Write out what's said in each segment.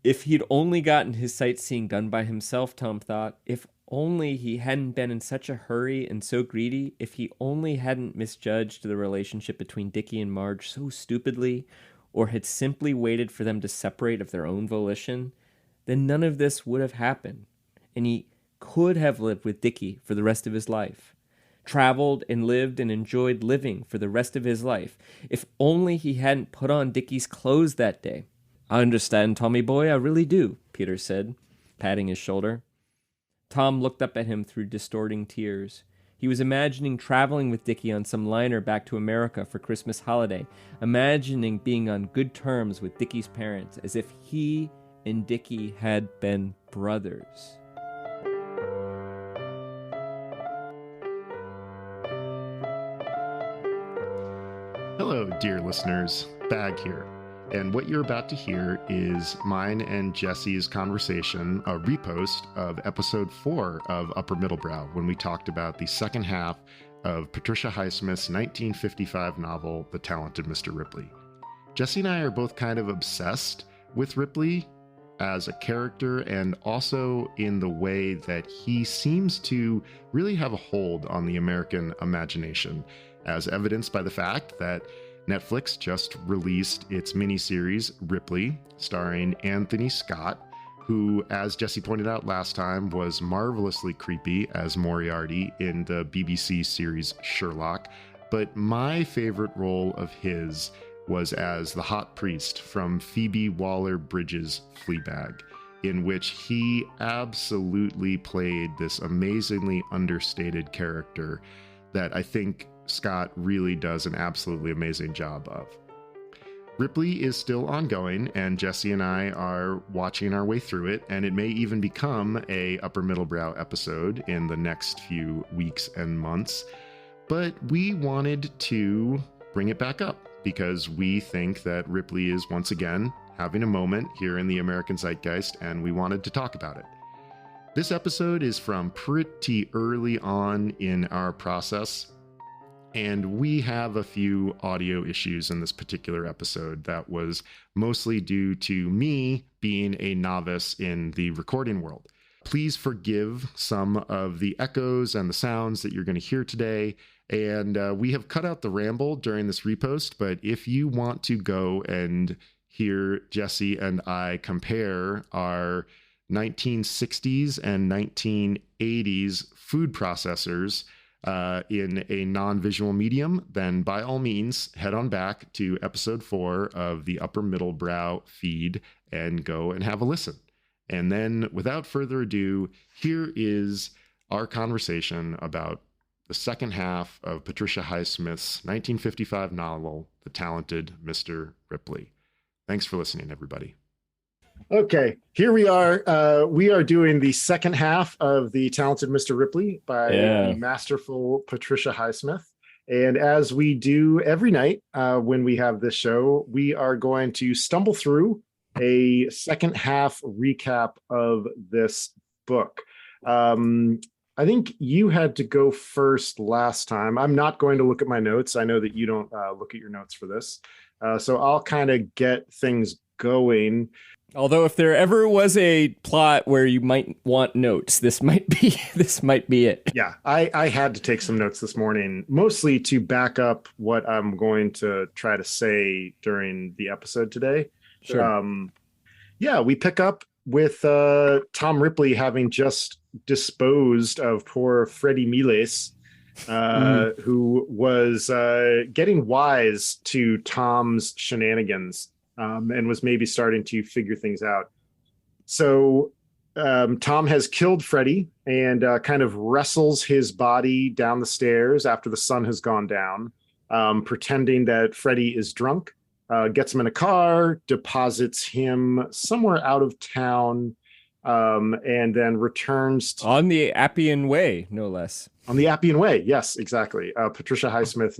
If he'd only gotten his sightseeing done by himself, Tom thought, if only he hadn't been in such a hurry and so greedy, if he only hadn't misjudged the relationship between Dickie and Marge so stupidly, or had simply waited for them to separate of their own volition, then none of this would have happened, and he could have lived with Dickie for the rest of his life, traveled and lived and enjoyed living for the rest of his life, if only he hadn't put on Dickie's clothes that day. I understand, Tommy boy, I really do, Peter said, patting his shoulder. Tom looked up at him through distorting tears. He was imagining traveling with Dickie on some liner back to America for Christmas holiday, imagining being on good terms with Dickie's parents, as if he and Dickie had been brothers. Hello, dear listeners. Bagg here. And what you're about to hear is mine and Jesse's conversation, a repost of episode 4 of Upper Middlebrow, when we talked about the second half of Patricia Highsmith's 1955 novel, The Talented Mr. Ripley. Jesse and I are both kind of obsessed with Ripley as a character, and also in the way that he seems to really have a hold on the American imagination, as evidenced by the fact that Netflix just released its miniseries, Ripley, starring Anthony Scott, who, as Jesse pointed out last time, was marvelously creepy as Moriarty in the BBC series Sherlock. But my favorite role of his was as the hot priest from Phoebe Waller-Bridge's Fleabag, in which he absolutely played this amazingly understated character that I think Scott really does an absolutely amazing job of. Ripley is still ongoing, and Jesse and I are watching our way through it, and it may even become a Upper Middlebrow episode in the next few weeks and months. But we wanted to bring it back up because we think that Ripley is once again having a moment here in the American zeitgeist, and we wanted to talk about it. This episode is from pretty early on in our process, and we have a few audio issues in this particular episode that was mostly due to me being a novice in the recording world. Please forgive some of the echoes and the sounds that you're going to hear today. And we have cut out the ramble during this repost, but if you want to go and hear Jesse and I compare our 1960s and 1980s food processors in a non-visual medium, then by all means, head on back to episode 4 of the Upper Middlebrow feed and go and have a listen. And then, without further ado, here is our conversation about the second half of Patricia Highsmith's 1955 novel, The Talented Mr. Ripley. Thanks for listening, everybody. Okay, here we are. We are doing the second half of The Talented Mr. Ripley by the masterful Patricia Highsmith. And as we do every night when we have this show, we are going to stumble through a second half recap of this book. I think you had to go first last time. I'm not going to look at my notes. I know that you don't look at your notes for this. So I'll kind of get things going. Although if there ever was a plot where you might want notes, this might be it. Yeah, I had to take some notes this morning, mostly to back up what I'm going to try to say during the episode today. Sure. Yeah, we pick up with Tom Ripley having just disposed of poor Freddie Miles, who was getting wise to Tom's shenanigans. And was maybe starting to figure things out. So Tom has killed Freddie and kind of wrestles his body down the stairs after the sun has gone down, pretending that Freddie is drunk, gets him in a car, deposits him somewhere out of town, and then returns on the Appian Way, no less. On the Appian Way, yes, exactly. Patricia Highsmith,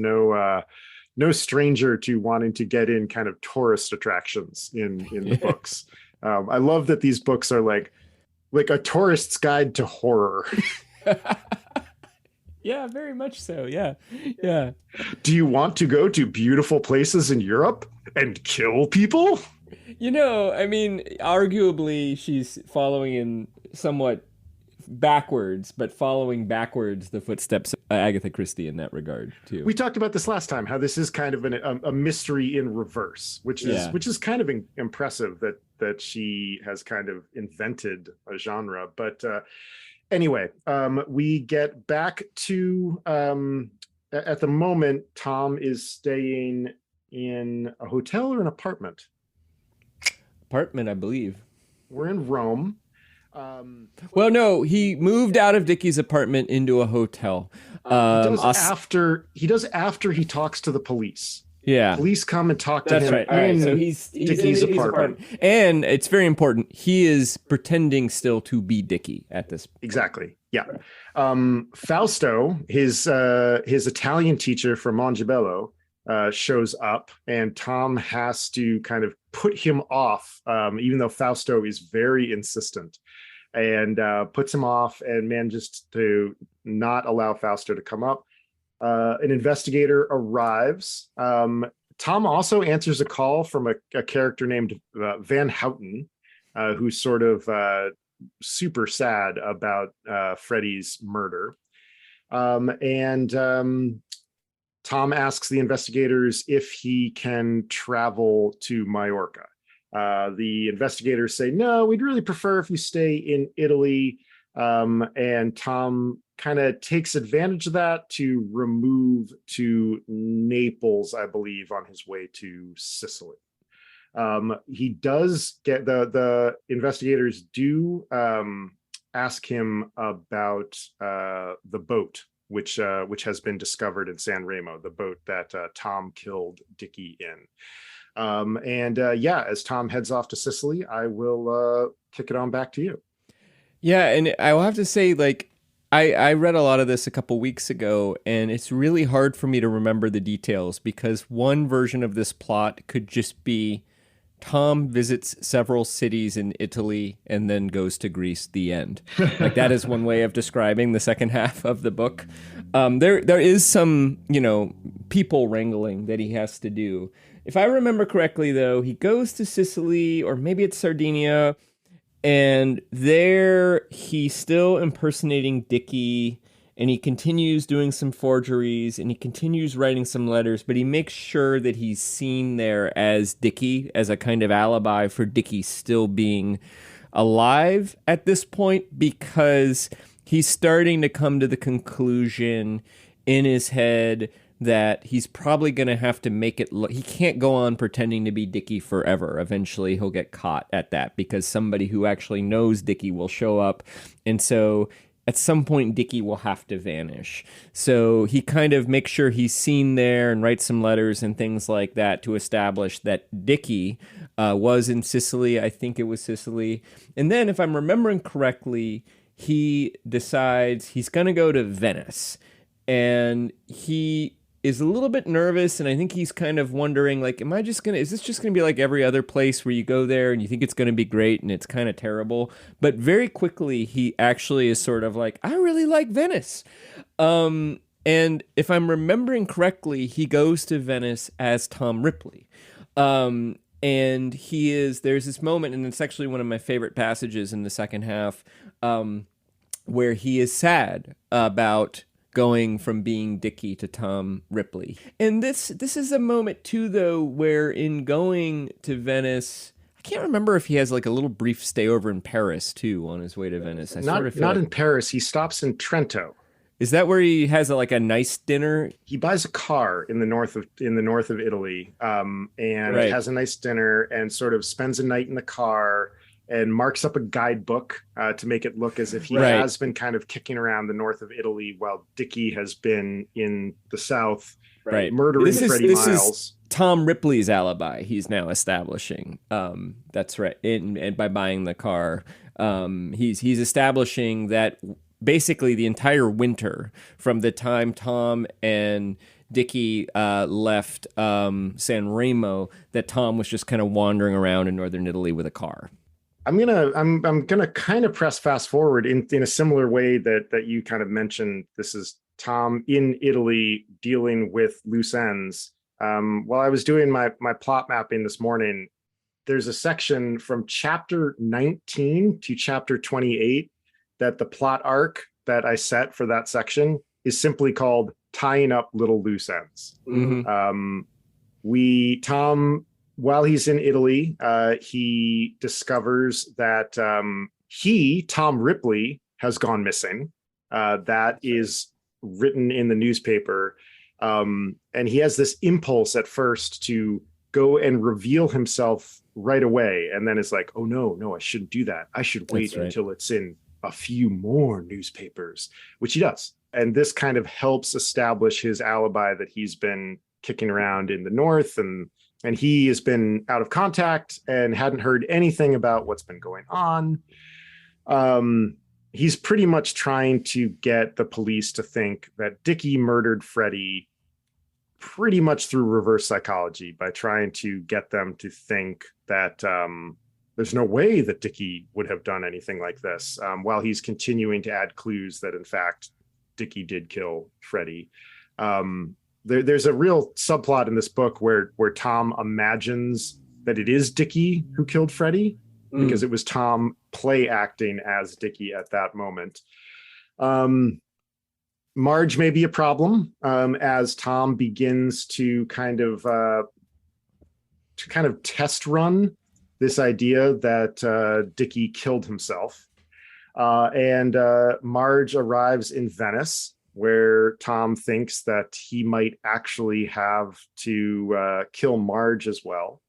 no stranger to wanting to get in kind of tourist attractions in the books. I love that these books are like a tourist's guide to horror. Yeah, very much so. Yeah. Do you want to go to beautiful places in Europe and kill people? I mean, arguably she's following in somewhat backwards, but following backwards the footsteps of Agatha Christie in that regard too. We talked about this last time, how this is kind of a mystery in reverse, which is kind of impressive that she has kind of invented a genre. But anyway, we get back to at the moment, Tom is staying in a hotel or an apartment. Apartment, I believe. We're in Rome. Well, no, he moved out of Dickie's apartment into a hotel. He does after he talks to the police. Yeah, police come and talk to that's him. Right. All right, so he's Dickie's apartment, and it's very important. He is pretending still to be Dickie at this point. Exactly. Yeah. Fausto, his Italian teacher from Montebello, shows up, and Tom has to kind of put him off, even though Fausto is very insistent, and puts him off and manages to not allow Fausto to come up. An investigator arrives. Tom also answers a call from a character named Van Houten, who's sort of super sad about Freddie's murder. Tom asks the investigators if he can travel to Majorca. The investigators say, no, we'd really prefer if you stay in Italy. And Tom kind of takes advantage of that to remove to Naples, I believe, on his way to Sicily. He does get the investigators do ask him about the boat, which has been discovered in San Remo, the boat that Tom killed Dickie in. As Tom heads off to Sicily, I will kick it on back to you. Yeah, and I will have to say, like, I read a lot of this a couple weeks ago, and it's really hard for me to remember the details because one version of this plot could just be Tom visits several cities in Italy and then goes to Greece, the end. Like, that is one way of describing the second half of the book. There is some, people wrangling that he has to do. If I remember correctly, though, he goes to Sicily, or maybe it's Sardinia, and there he's still impersonating Dickie, and he continues doing some forgeries, and he continues writing some letters, but he makes sure that he's seen there as Dickie, as a kind of alibi for Dickie still being alive at this point, because he's starting to come to the conclusion in his head that he's probably going to have to make it look, he can't go on pretending to be Dickie forever. Eventually he'll get caught at that because somebody who actually knows Dickie will show up. And so at some point Dickie will have to vanish. So he kind of makes sure he's seen there and writes some letters and things like that to establish that Dickie was in Sicily. I think it was Sicily. And then if I'm remembering correctly, he decides he's going to go to Venice. And he is a little bit nervous, and I think he's kind of wondering, like, is this just gonna be like every other place where you go there and you think it's gonna be great and it's kind of terrible? But very quickly he actually is sort of like, I really like Venice. And if I'm remembering correctly, he goes to Venice as Tom Ripley. And there's this moment, and it's actually one of my favorite passages in the second half, where he is sad about going from being Dickie to Tom Ripley. And this is a moment too, though, where in going to Venice, I can't remember if he has like a little brief stay over in Paris too on his way to Venice. Not in Paris. He stops in Trento. Is that where he has a nice dinner? He buys a car in the north of Italy, has a nice dinner and sort of spends a night in the car and marks up a guidebook to make it look as if he has been kind of kicking around the north of Italy while Dickie has been in the south, murdering Freddie Miles. This is Tom Ripley's alibi he's now establishing. That's right. And by buying the car, he's establishing that basically the entire winter from the time Tom and Dickie left San Remo, that Tom was just kind of wandering around in northern Italy with a car. I'm gonna kind of press fast forward in a similar way that you kind of mentioned. This is Tom in Italy dealing with loose ends. While I was doing my plot mapping this morning, there's a section from chapter 19 to chapter 28 that the plot arc that I set for that section is simply called tying up little loose ends. Mm-hmm. Tom, while he's in Italy, he discovers that Tom Ripley, has gone missing. That is written in the newspaper. And he has this impulse at first to go and reveal himself right away. And then it's like, oh, no, I shouldn't do that. I should wait until it's in a few more newspapers, which he does. And this kind of helps establish his alibi that he's been kicking around in the North, and he has been out of contact and hadn't heard anything about what's been going on. He's pretty much trying to get the police to think that Dickie murdered Freddie pretty much through reverse psychology, by trying to get them to think that there's no way that Dickie would have done anything like this, while he's continuing to add clues that in fact Dickie did kill Freddie. There's a real subplot in this book where Tom imagines that it is Dickie who killed Freddie, because it was Tom play acting as Dickie at that moment. Marge may be a problem, as Tom begins to kind of test run this idea that Dickie killed himself. And Marge arrives in Venice, where Tom thinks that he might actually have to kill Marge as well.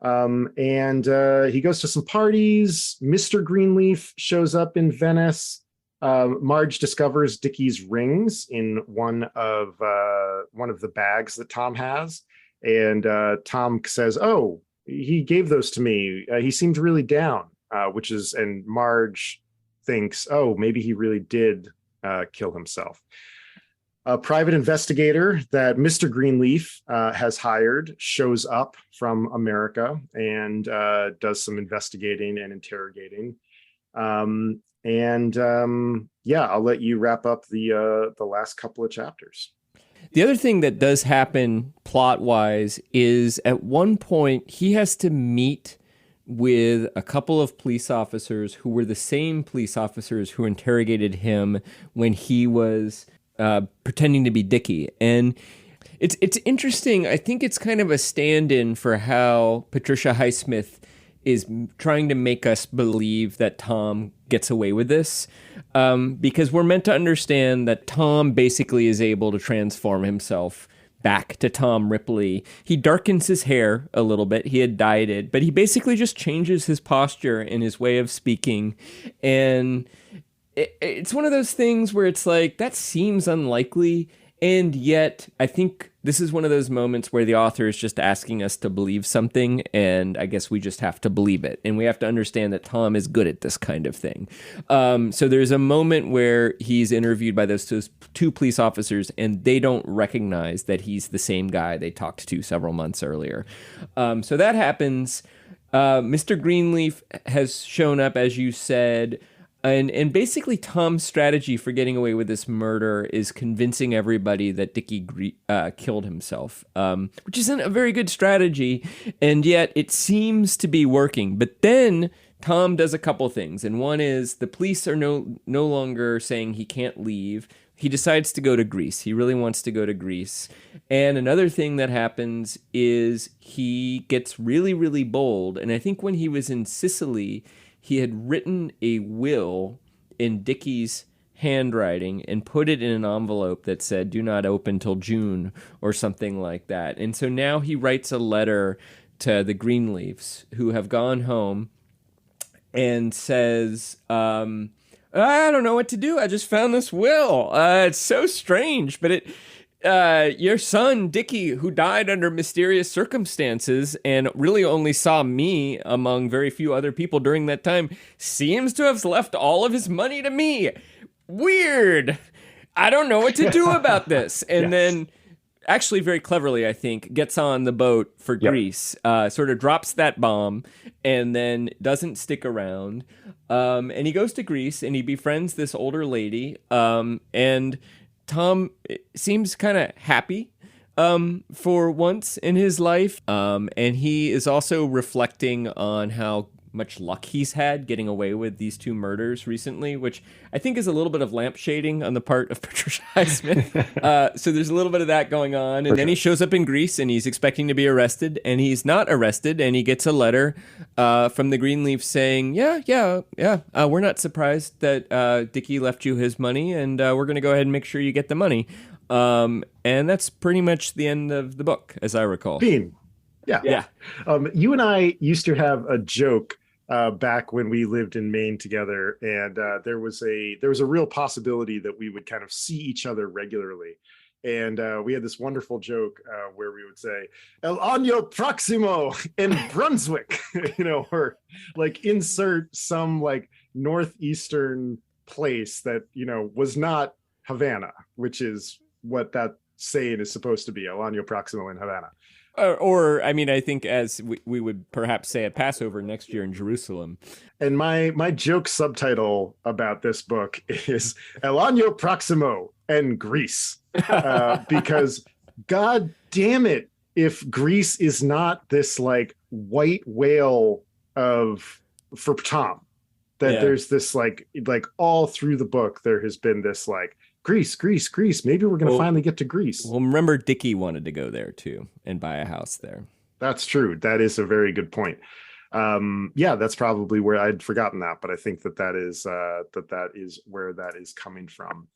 And he goes to some parties. Mr. Greenleaf shows up in Venice. Marge discovers Dickie's rings in one of the bags that Tom has. And Tom says, oh, he gave those to me. He seemed really down, and Marge thinks, oh, maybe he really did kill himself. A private investigator that Mr. Greenleaf has hired shows up from America and does some investigating and interrogating. I'll let you wrap up the last couple of chapters. The other thing that does happen plot-wise is at one point he has to meet with a couple of police officers who were the same police officers who interrogated him when he was pretending to be Dickie. And it's interesting. I think it's kind of a stand-in for how Patricia Highsmith is trying to make us believe that Tom gets away with this, because we're meant to understand that Tom basically is able to transform himself back to Tom Ripley. He darkens his hair a little bit. He had dyed it, but he basically just changes his posture and his way of speaking. And it's one of those things where it's like, that seems unlikely. And yet, I think this is one of those moments where the author is just asking us to believe something, and I guess we just have to believe it. And we have to understand that Tom is good at this kind of thing. So there's a moment where he's interviewed by those two police officers, and they don't recognize that he's the same guy they talked to several months earlier. So that happens. Mr. Greenleaf has shown up, as you said. And basically Tom's strategy for getting away with this murder is convincing everybody that Dickie killed himself, which isn't a very good strategy, and yet it seems to be working. But then Tom does a couple things, and one is the police are no longer saying he can't leave. He decides to go to Greece. He really wants to go to Greece. And another thing that happens is he gets really, really bold, and I think when he was in Sicily, he had written a will in Dickie's handwriting and put it in an envelope that said, do not open till June or something like that. And so now he writes a letter to the Greenleafs, who have gone home, and says, I don't know what to do. I just found this will. It's so strange, but your son, Dickie, who died under mysterious circumstances and really only saw me among very few other people during that time, seems to have left all of his money to me. Weird. I don't know what to do about this. And then, actually very cleverly, I think, gets on the boat for Greece, sort of drops that bomb, and then doesn't stick around. And he goes to Greece, and he befriends this older lady, and Tom seems kind of happy. for once in his life. And he is also reflecting on how much luck he's had getting away with these two murders recently, which I think is a little bit of lampshading on the part of Patricia Highsmith. So there's a little bit of that going on. And then he shows up in Greece and he's expecting to be arrested, and he's not arrested, and he gets a letter from the Greenleaf saying, we're not surprised that Dickie left you his money, and we're going to go ahead and make sure you get the money. And that's pretty much the end of the book, as I recall. Bean. Yeah. You and I used to have a joke back when we lived in Maine together, and there was a real possibility that we would kind of see each other regularly. And we had this wonderful joke where we would say, El año próximo in Brunswick, or like insert some like northeastern place that, was not Havana, which is what that saying is supposed to be, El año próximo in Havana. Or I think as we would perhaps say at Passover next year in Jerusalem. And my joke subtitle about this book is El Año Próximo en Greece. Because God damn it, if Greece is not this like white whale for Tom, that there's this like all through the book, there has been this like, Greece. Maybe we're going to finally get to Greece. Well, remember, Dickie wanted to go there too and buy a house there. That's true. That is a very good point. That's probably where I'd forgotten that, but I think that is where that is coming from.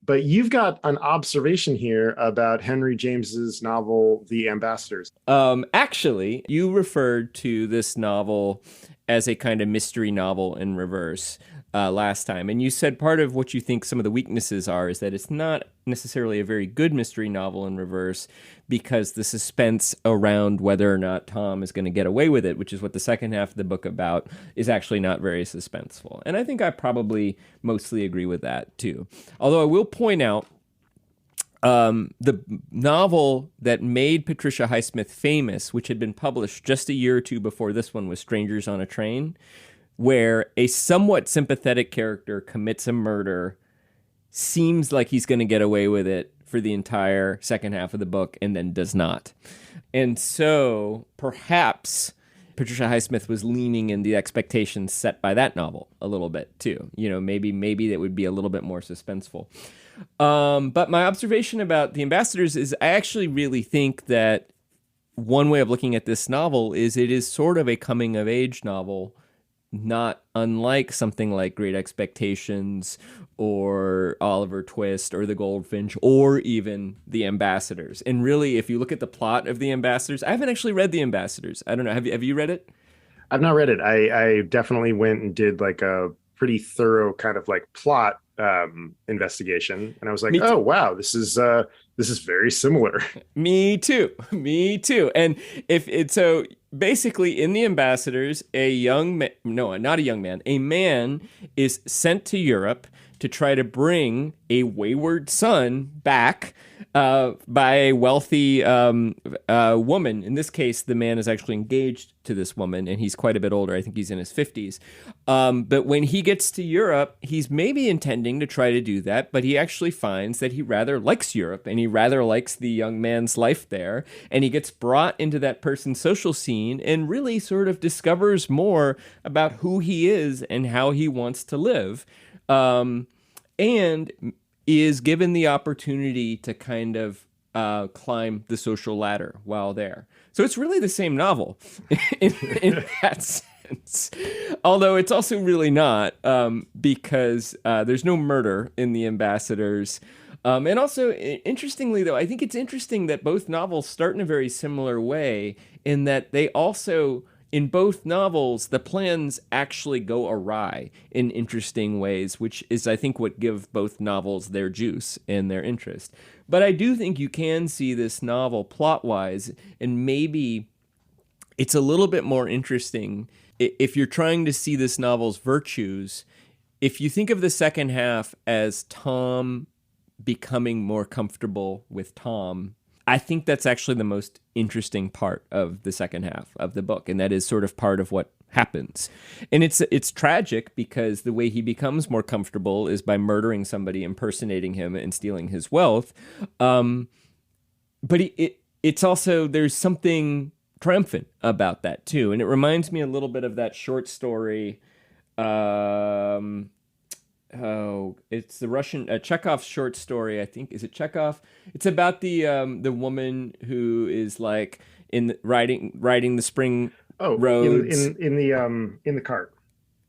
But you've got an observation here about Henry James's novel, The Ambassadors. Actually, you referred to this novel as a kind of mystery novel in reverse last time. And you said part of what you think some of the weaknesses are is that it's not necessarily a very good mystery novel in reverse because the suspense around whether or not Tom is going to get away with it, which is what the second half of the book about, is actually not very suspenseful. And I think I probably mostly agree with that too. Although I will point out the novel that made Patricia Highsmith famous, which had been published just a year or two before this one, was Strangers on a Train, where a somewhat sympathetic character commits a murder, seems like he's going to get away with it for the entire second half of the book, and then does not. And so perhaps Patricia Highsmith was leaning in the expectations set by that novel a little bit too. Maybe that would be a little bit more suspenseful. But my observation about The Ambassadors is I actually really think that one way of looking at this novel is it is sort of a coming-of-age novel, not unlike something like Great Expectations or Oliver Twist or The Goldfinch or even The Ambassadors. And really, if you look at the plot of The Ambassadors, I haven't actually read The Ambassadors. I don't know. Have you read it? I've not read it. I definitely went and did like a pretty thorough kind of like plot investigation, and I was like, oh wow, this is very similar. Me too. And if it's so basically in The Ambassadors, a man is sent to Europe to try to bring a wayward son back by a wealthy woman. In this case, the man is actually engaged to this woman, and he's quite a bit older. I think he's in his 50s. But when he gets to Europe, he's maybe intending to try to do that, but he actually finds that he rather likes Europe, and he rather likes the young man's life there, and he gets brought into that person's social scene and really sort of discovers more about who he is and how he wants to live. And is given the opportunity to kind of climb the social ladder while there. So it's really the same novel in that sense. Although it's also really not, because there's no murder in The Ambassadors. And also, interestingly, though, I think it's interesting that both novels start in a very similar way in that they also... In both novels, the plans actually go awry in interesting ways, which is, I think, what give both novels their juice and their interest. But I do think you can see this novel plot-wise, and maybe it's a little bit more interesting if you're trying to see this novel's virtues. If you think of the second half as Tom becoming more comfortable with Tom, I think that's actually the most interesting part of the second half of the book, and that is sort of part of what happens. And it's tragic because the way he becomes more comfortable is by murdering somebody, impersonating him, and stealing his wealth. but it's also, there's something triumphant about that too, and it reminds me a little bit of that short story. It's the Russian Chekhov's short story. I think, is it Chekhov? It's about the woman who is like riding the spring roads in the cart.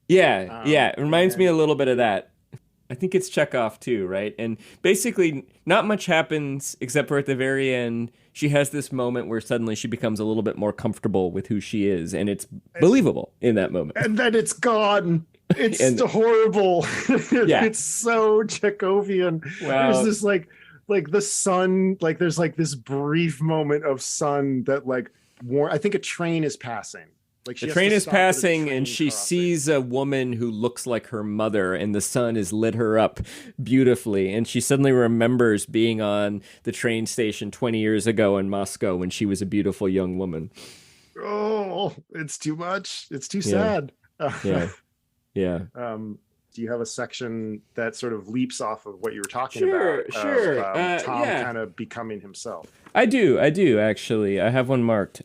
Yeah, it reminds me a little bit of that. I think it's Chekhov too, right? And basically, not much happens except for at the very end, she has this moment where suddenly she becomes a little bit more comfortable with who she is, and it's believable in that moment. And then it's gone. It's horrible. Yeah. It's so Chekhovian. Wow. There's this like the sun, like there's like this brief moment of sun that I think a train is passing. Like the train is passing and she sees a woman who looks like her mother, and the sun has lit her up beautifully. And she suddenly remembers being on the train station 20 years ago in Moscow when she was a beautiful young woman. Oh, it's too much. It's too sad. Yeah. Do you have a section that sort of leaps off of what you were talking about? Sure. Tom kind of becoming himself. I do actually. I have one marked.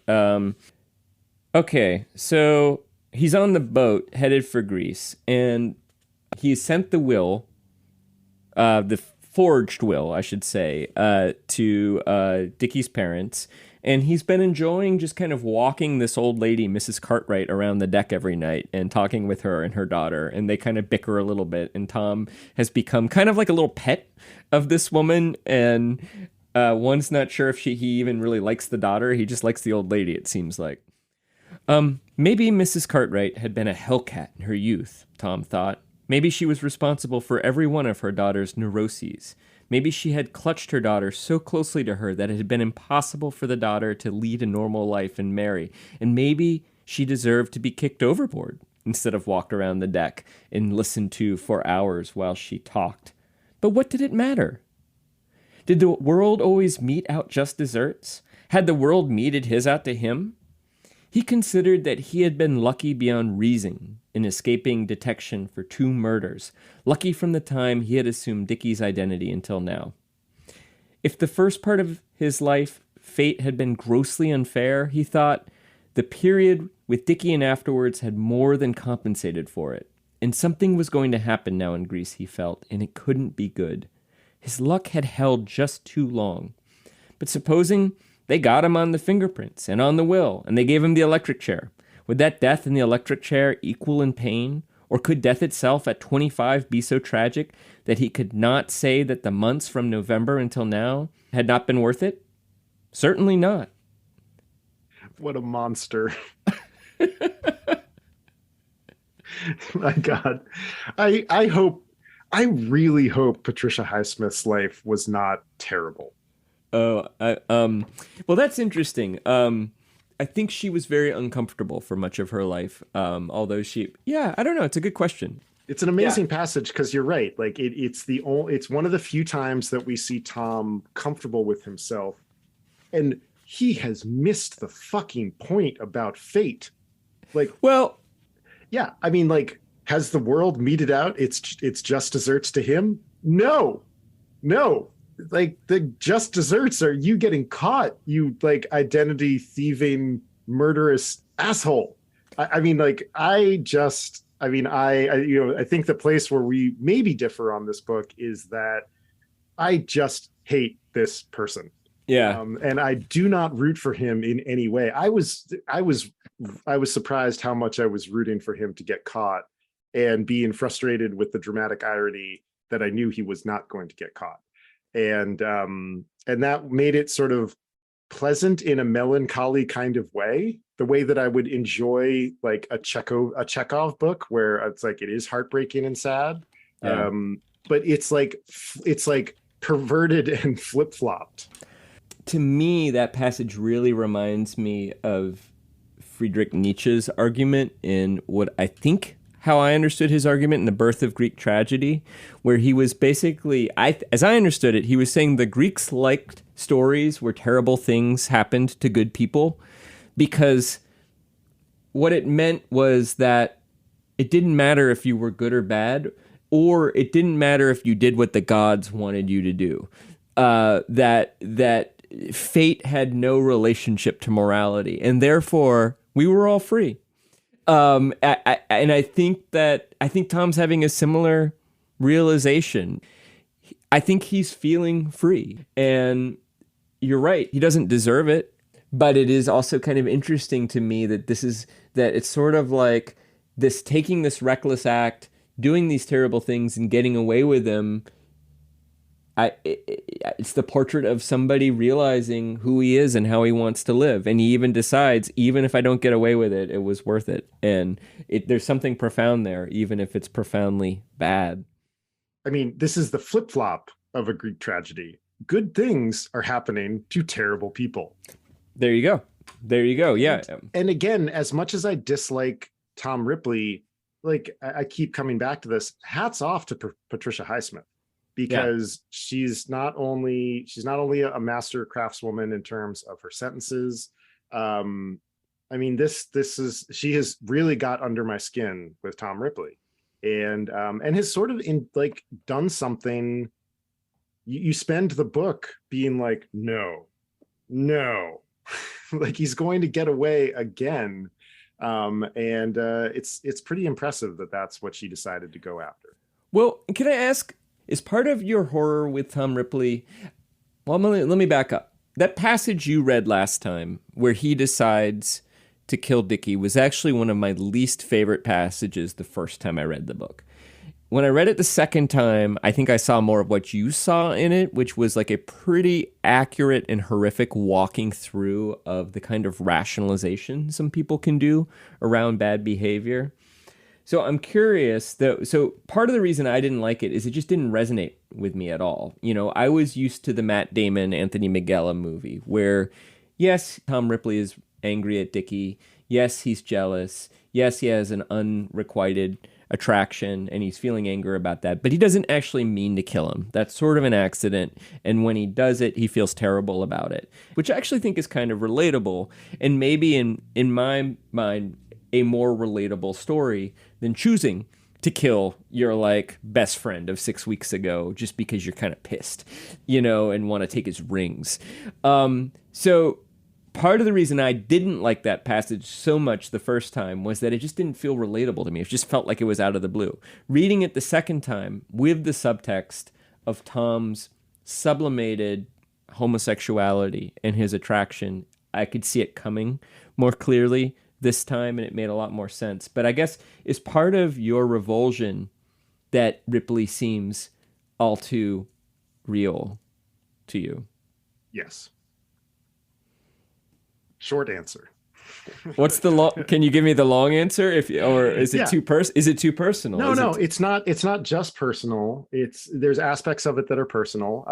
Okay, so he's on the boat headed for Greece, and he sent the will, the forged will, I should say, to Dickie's parents, and he's been enjoying just kind of walking this old lady, Mrs. Cartwright, around the deck every night and talking with her and her daughter, and they kind of bicker a little bit, and Tom has become kind of like a little pet of this woman, and one's not sure if he even really likes the daughter. He just likes the old lady, it seems like. Maybe Mrs. Cartwright had been a hellcat in her youth, Tom thought. Maybe she was responsible for every one of her daughter's neuroses. Maybe she had clutched her daughter so closely to her that it had been impossible for the daughter to lead a normal life and marry. And maybe she deserved to be kicked overboard instead of walked around the deck and listened to for hours while she talked. But what did it matter? Did the world always mete out just desserts? Had the world meted his out to him? He considered that he had been lucky beyond reason in escaping detection for 2 murders, lucky from the time he had assumed Dickie's identity until now. If the first part of his life, fate had been grossly unfair, he thought, the period with Dickie and afterwards had more than compensated for it. And something was going to happen now in Greece, he felt, and it couldn't be good. His luck had held just too long. But supposing they got him on the fingerprints and on the will, and they gave him the electric chair. Would that death in the electric chair equal in pain? Or could death itself at 25 be so tragic that he could not say that the months from November until now had not been worth it? Certainly not. What a monster. My God. I really hope Patricia Highsmith's life was not terrible. Oh, well, that's interesting. I think she was very uncomfortable for much of her life. Although I don't know. It's a good question. It's an amazing passage because you're right. Like it's one of the few times that we see Tom comfortable with himself, and he has missed the fucking point about fate. Like, well, yeah. I mean, like, has the world meted out its just desserts to him? No. Like, the just desserts are you getting caught, you like identity thieving murderous asshole. I think the place where we maybe differ on this book is that I just hate this person. Yeah. And I do not root for him in any way. I was surprised how much I was rooting for him to get caught and being frustrated with the dramatic irony that I knew he was not going to get caught. And that made it sort of pleasant in a melancholy kind of way, the way that I would enjoy like a Chekhov book where it's like it is heartbreaking and sad. Yeah. But it's like perverted and flip-flopped. To me, that passage really reminds me of Friedrich Nietzsche's argument in what I think how I understood his argument in The Birth of Greek Tragedy, where he was basically, as I understood it, he was saying the Greeks liked stories where terrible things happened to good people, because what it meant was that it didn't matter if you were good or bad, or it didn't matter if you did what the gods wanted you to do. That fate had no relationship to morality, and therefore we were all free. And I think Tom's having a similar realization. I think he's feeling free, and you're right. He doesn't deserve it, but it is also kind of interesting to me that it's sort of like this taking this reckless act, doing these terrible things, and getting away with them. It's the portrait of somebody realizing who he is and how he wants to live. And he even decides, even if I don't get away with it, it was worth it. And there's something profound there, even if it's profoundly bad. I mean, this is the flip-flop of a Greek tragedy. Good things are happening to terrible people. There you go. Yeah. And again, as much as I dislike Tom Ripley, like I keep coming back to this, hats off to Patricia Highsmith. Because she's not only a master craftswoman in terms of her sentences. I mean, she has really got under my skin with Tom Ripley, and has sort of done something. You spend the book being like, no, like he's going to get away again, and it's pretty impressive that that's what she decided to go after. Well, can I ask? Is part of your horror with Tom Ripley... Well, let me back up. That passage you read last time where he decides to kill Dickie was actually one of my least favorite passages the first time I read the book. When I read it the second time, I think I saw more of what you saw in it, which was like a pretty accurate and horrific walking through of the kind of rationalization some people can do around bad behavior. So I'm curious, though. So part of the reason I didn't like it is it just didn't resonate with me at all. You know, I was used to the Matt Damon, Anthony Minghella movie where, yes, Tom Ripley is angry at Dickie. Yes, he's jealous. Yes, he has an unrequited attraction and he's feeling anger about that. But he doesn't actually mean to kill him. That's sort of an accident. And when he does it, he feels terrible about it, which I actually think is kind of relatable. And maybe in my mind, a more relatable story than choosing to kill your best friend of 6 weeks ago just because you're kind of pissed, and want to take his rings. So part of the reason I didn't like that passage so much the first time was that it just didn't feel relatable to me. It just felt like it was out of the blue. Reading it the second time with the subtext of Tom's sublimated homosexuality and his attraction, I could see it coming more clearly this time, and it made a lot more sense. But I guess is part of your revulsion that Ripley seems all too real to you? Yes. Short answer. What's the long? Can you give me the long answer? Or is it too personal? No, it's not. It's not just personal. There's aspects of it that are personal.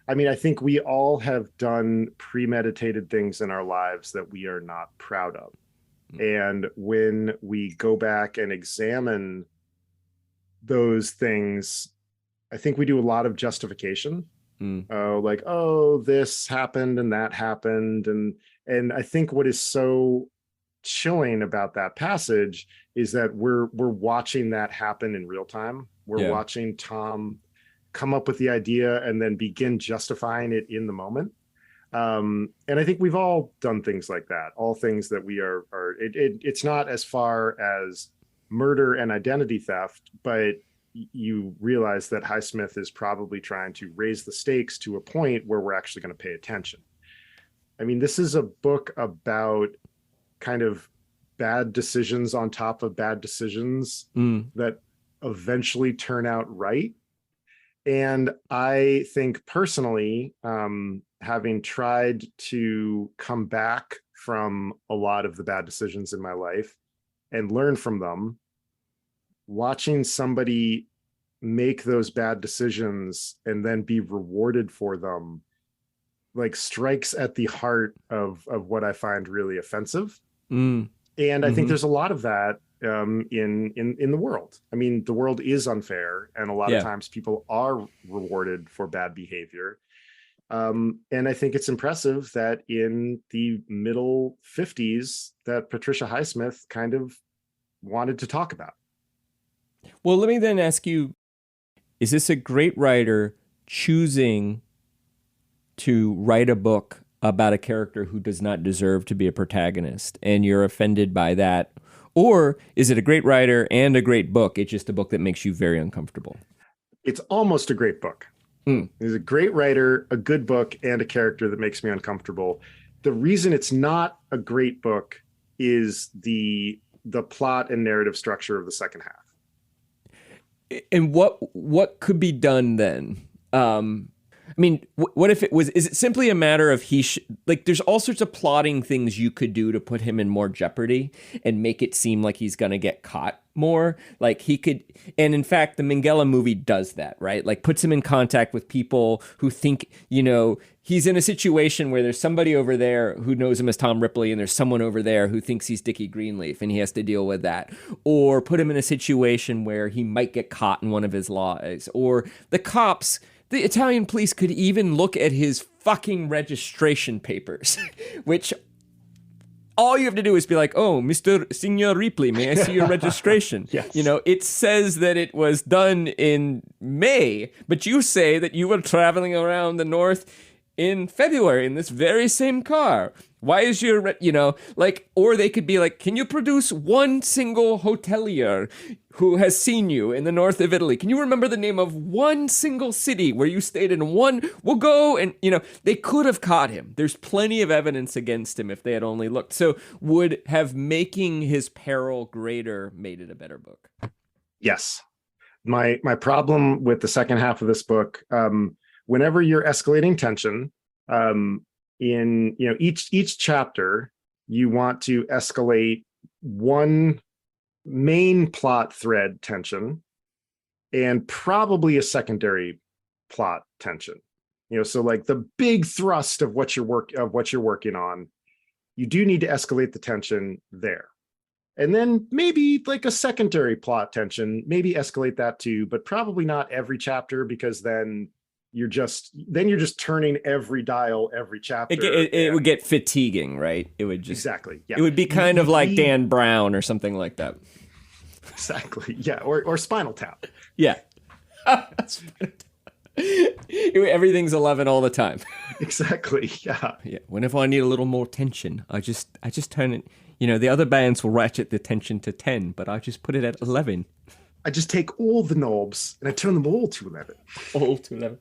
I mean, I think we all have done premeditated things in our lives that we are not proud of. And when we go back and examine those things, I think we do a lot of justification. This happened and that happened. And I think what is so chilling about that passage is that we're watching that happen in real time. We're watching Tom come up with the idea and then begin justifying it in the moment. And I think we've all done things like that, all things that we it's not as far as murder and identity theft, but you realize that Highsmith is probably trying to raise the stakes to a point where we're actually going to pay attention. I mean, this is a book about kind of bad decisions on top of bad decisions that eventually turn out right. And I think personally, having tried to come back from a lot of the bad decisions in my life and learn from them, watching somebody make those bad decisions and then be rewarded for them strikes at the heart of what I find really offensive. And I think there's a lot of that in the world. I mean, the world is unfair, and a lot of times people are rewarded for bad behavior. And I think it's impressive that in the middle 50s that Patricia Highsmith kind of wanted to talk about. Well, let me then ask you, is this a great writer choosing to write a book about a character who does not deserve to be a protagonist, and you're offended by that? Or is it a great writer and a great book? It's just a book that makes you very uncomfortable. It's almost a great book. He's a great writer, a good book, and a character that makes me uncomfortable. The reason it's not a great book is the plot and narrative structure of the second half. And what could be done then? I mean, what if it was, is it simply a matter of there's all sorts of plotting things you could do to put him in more jeopardy and make it seem like he's going to get caught more. Like he could, and in fact, the Minghella movie does that, right? Like puts him in contact with people who think, he's in a situation where there's somebody over there who knows him as Tom Ripley, and there's someone over there who thinks he's Dickie Greenleaf, and he has to deal with that. Or put him in a situation where he might get caught in one of his lies. Or the cops, the Italian police could even look at his fucking registration papers, which all you have to do is be like, oh, Mr. Signor Ripley, may I see your registration? Yes. It says that it was done in May, but you say that you were traveling around the north in February in this very same car. Why is your, or they could be like, can you produce one single hotelier who has seen you in the north of Italy? Can you remember the name of one single city where you stayed in one? We'll go and, they could have caught him. There's plenty of evidence against him if they had only looked. So would have making his peril greater made it a better book? Yes. My problem with the second half of this book, whenever you're escalating tension, in each chapter, you want to escalate one main plot thread tension and probably a secondary plot tension. So like the big thrust of what you're working on, you do need to escalate the tension there. And then maybe like a secondary plot tension, maybe escalate that too, but probably not every chapter, because then you're just turning every dial every chapter. It would get fatiguing, right? It would just exactly. Yeah. It would be kind of like Dan Brown or something like that. Exactly. Yeah. Or Spinal Tap. Yeah. Everything's 11 all the time. Exactly. Yeah. Yeah. Whenever I need a little more tension, I just turn it. The other bands will ratchet the tension to 10, but I just put it at 11. I just take all the knobs and I turn them all to 11. All to 11.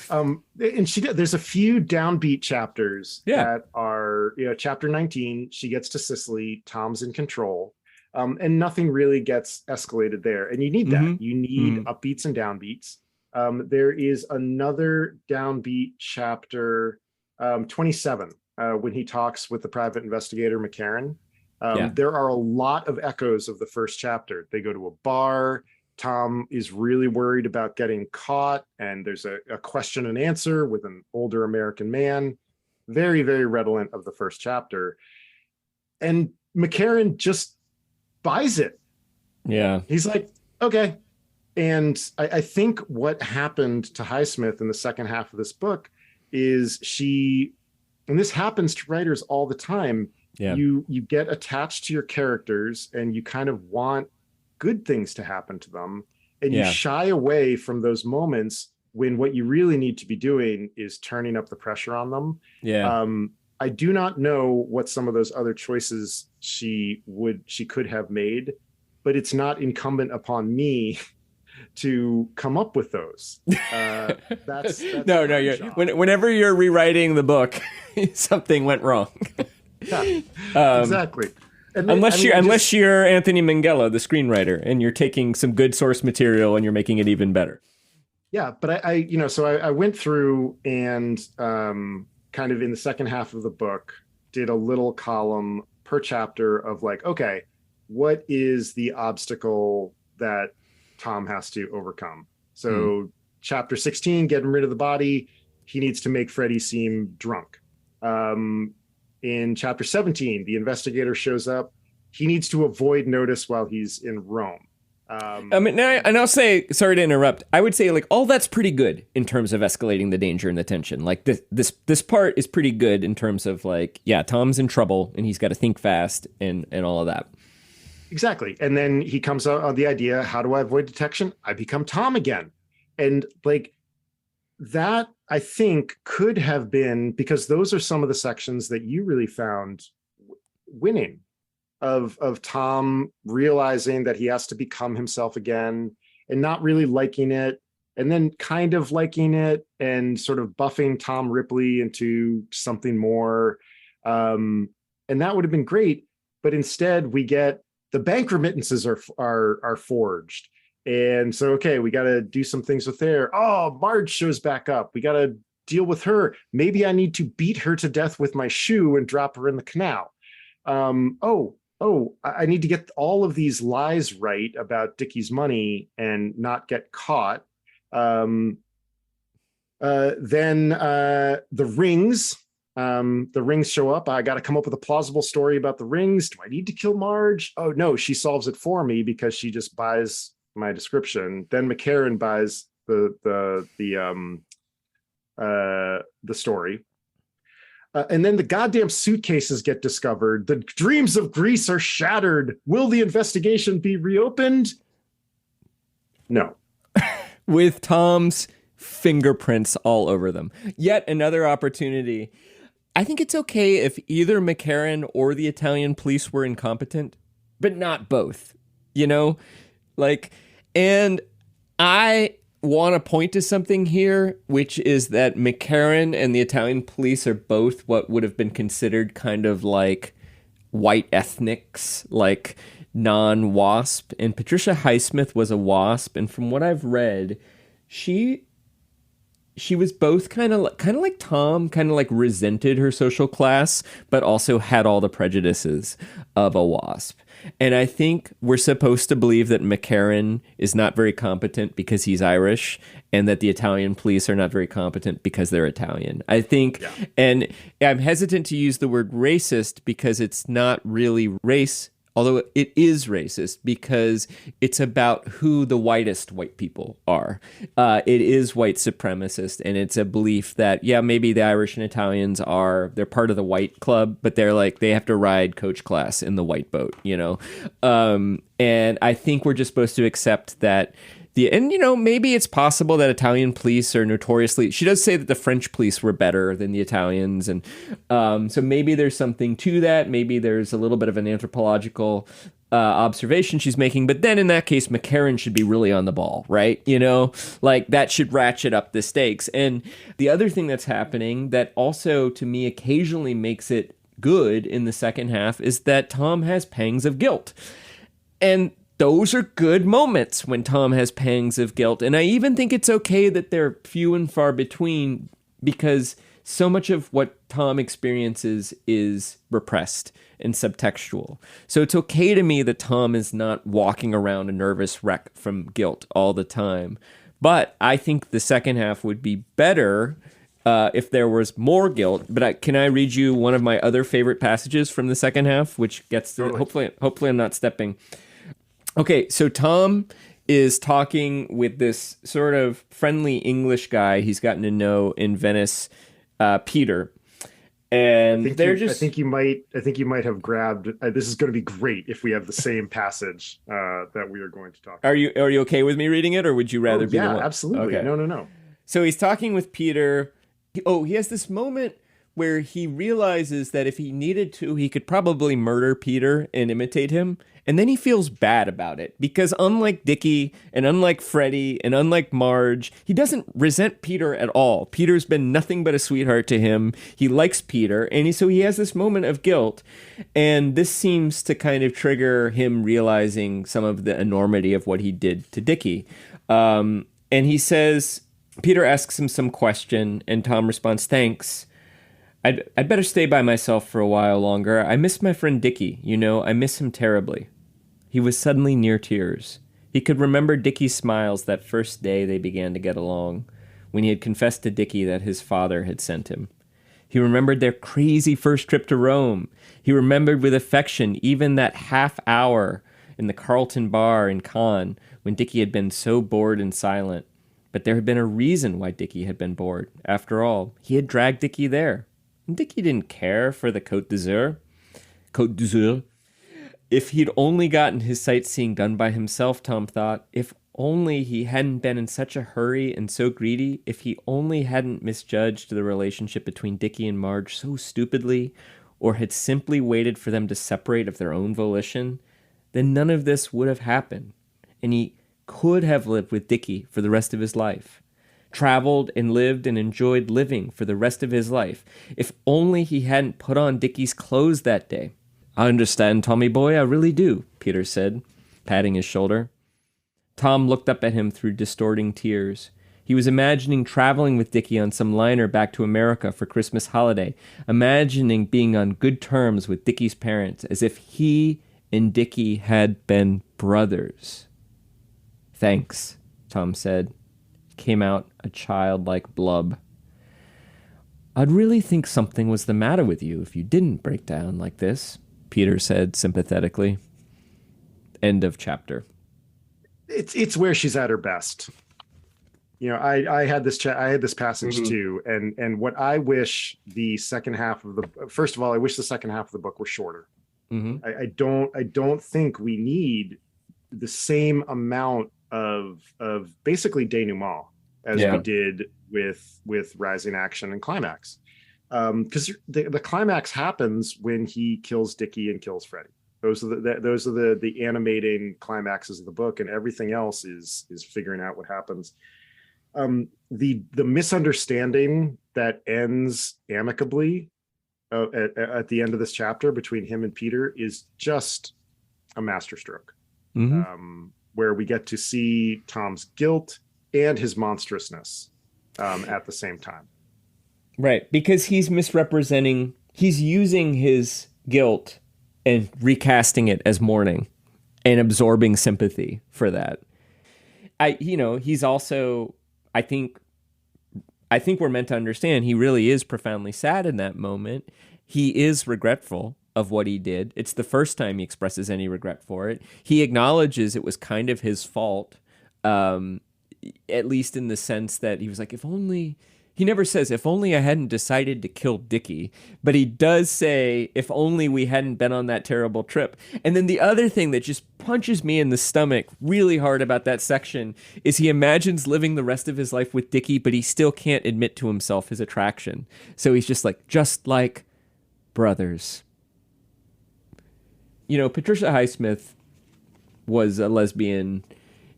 And there's a few downbeat chapters that are, chapter 19, she gets to Sicily, Tom's in control, and nothing really gets escalated there. And you need that. Mm-hmm. You need upbeats and downbeats. There is another downbeat chapter, 27, when he talks with the private investigator, McCarran. There are a lot of echoes of the first chapter. They go to a bar. Tom is really worried about getting caught, and there's a question and answer with an older American man. Very, very redolent of the first chapter. And McCarran just buys it. Yeah. He's like, okay. And I think what happened to Highsmith in the second half of this book is and this happens to writers all the time, you get attached to your characters and you kind of want good things to happen to them, and you shy away from those moments when what you really need to be doing is turning up the pressure on them. I do not know what some of those other choices she could have made, but it's not incumbent upon me to come up with those. That's whenever you're rewriting the book, something went wrong. Exactly. Unless you're Anthony Minghella, the screenwriter, and you're taking some good source material and you're making it even better. Yeah, but I went through and kind of in the second half of the book did a little column per chapter of like, okay, what is the obstacle that Tom has to overcome? So chapter 16, getting rid of the body, he needs to make Freddie seem drunk. In chapter 17, the investigator shows up. He needs to avoid notice while he's in Rome. I'll say, sorry to interrupt, I would say like all that's pretty good in terms of escalating the danger and the tension. Like this part is pretty good in terms of like, Tom's in trouble and he's got to think fast and all of that. Exactly. And then he comes out on the idea, how do I avoid detection? I become Tom again. And like, that I think could have been, because those are some of the sections that you really found winning, of Tom realizing that he has to become himself again and not really liking it, and then kind of liking it and sort of buffing Tom Ripley into something more. And that would have been great. But instead we get the bank remittances are forged. And so, okay, we got to do some things with there. Oh, Marge shows back up. We got to deal with her. Maybe I need to beat her to death with my shoe and drop her in the canal. I need to get all of these lies right about Dickie's money and not get caught. Then the rings. The rings show up. I got to come up with a plausible story about the rings. Do I need to kill Marge? Oh no, she solves it for me because she just buys my description. Then McCarran buys the story. And then the goddamn suitcases get discovered. The dreams of Greece are shattered. Will the investigation be reopened? No. With Tom's fingerprints all over them. Yet another opportunity. I think it's okay if either McCarran or the Italian police were incompetent, but not both, you know? Like, and I want to point to something here, which is that McCarran and the Italian police are both what would have been considered kind of like white ethnics, like non-WASP. And Patricia Highsmith was a WASP, and from what I've read, she was both kind of like Tom, kind of like resented her social class, but also had all the prejudices of a WASP. And I think we're supposed to believe that McCarran is not very competent because he's Irish, and that the Italian police are not very competent because they're Italian. I think, yeah. And I'm hesitant to use the word racist because it's not really race, although it is racist because it's about who the whitest white people are. It is white supremacist, and it's a belief that, yeah, maybe the Irish and Italians they're part of the white club, but they're like, they have to ride coach class in the white boat, you know? And I think we're just supposed to accept that maybe it's possible that Italian police are notoriously. She does say that the French police were better than the Italians, and so maybe there's something to that. Maybe there's a little bit of an anthropological observation she's making. But then in that case, McCarran should be really on the ball, right? You know, like that should ratchet up the stakes. And the other thing that's happening that also to me occasionally makes it good in the second half is that Tom has pangs of guilt, and those are good moments when Tom has pangs of guilt. And I even think it's okay that they're few and far between, because so much of what Tom experiences is repressed and subtextual. So it's okay to me that Tom is not walking around a nervous wreck from guilt all the time. But I think the second half would be better if there was more guilt. But can I read you one of my other favorite passages from the second half, which gets to hopefully I'm not stepping. Okay, so Tom is talking with this sort of friendly English guy he's gotten to know in Venice, Peter. And I think you might have grabbed. This is going to be great if we have the same passage that we are going to talk about. Are you okay with me reading it, or would you rather be the one? Yeah, absolutely. Okay. No. So he's talking with Peter. He has this moment where he realizes that if he needed to, he could probably murder Peter and imitate him. And then he feels bad about it because unlike Dickie and unlike Freddie and unlike Marge, he doesn't resent Peter at all. Peter's been nothing but a sweetheart to him. He likes Peter. And so he has this moment of guilt. And this seems to kind of trigger him realizing some of the enormity of what he did to Dickie. And he says, Peter asks him some question and Tom responds, "Thanks. I'd better stay by myself for a while longer. I miss my friend Dickie, I miss him terribly." He was suddenly near tears. He could remember Dickie's smiles that first day they began to get along, when he had confessed to Dickie that his father had sent him. He remembered their crazy first trip to Rome. He remembered with affection even that half hour in the Carlton bar in Cannes when Dickie had been so bored and silent. But there had been a reason why Dickie had been bored. After all, he had dragged Dickie there. And Dickie didn't care for the Côte d'Azur. If he'd only gotten his sightseeing done by himself, Tom thought, if only he hadn't been in such a hurry and so greedy, if he only hadn't misjudged the relationship between Dickie and Marge so stupidly, or had simply waited for them to separate of their own volition, then none of this would have happened, and he could have lived with Dickie for the rest of his life. Traveled and lived and enjoyed living for the rest of his life, if only he hadn't put on Dickie's clothes that day. I understand, Tommy boy, I really do, Peter said, patting his shoulder. Tom looked up at him through distorting tears. He was imagining traveling with Dickie on some liner back to America for Christmas holiday, imagining being on good terms with Dickie's parents, as if he and Dickie had been brothers. Thanks, Tom said. It came out a childlike blub. I'd really think something was the matter with you if you didn't break down like this, Peter said sympathetically. End of chapter. It's where she's at her best. You know, I had this passage too, and what I wish the second half of the first of all, I wish the second half of the book were shorter. I don't think we need the same amount of basically denouement as we did with Rising Action and Climax, because the climax happens when he kills Dickie and kills Freddy. Those are the animating climaxes of the book, and everything else is figuring out what happens. The misunderstanding that ends amicably at the end of this chapter between him and Peter is just a masterstroke, where we get to see Tom's guilt and his monstrousness at the same time. Right, because he's using his guilt and recasting it as mourning and absorbing sympathy for that. He's also, I think we're meant to understand he really is profoundly sad in that moment. He is regretful of what he did. It's the first time he expresses any regret for it. He acknowledges it was kind of his fault, at least in the sense that he was like, he never says, if only I hadn't decided to kill Dickie, but he does say, if only we hadn't been on that terrible trip. And then the other thing that just punches me in the stomach really hard about that section is he imagines living the rest of his life with Dickie, but he still can't admit to himself his attraction. So he's just like brothers. You know, Patricia Highsmith was a lesbian.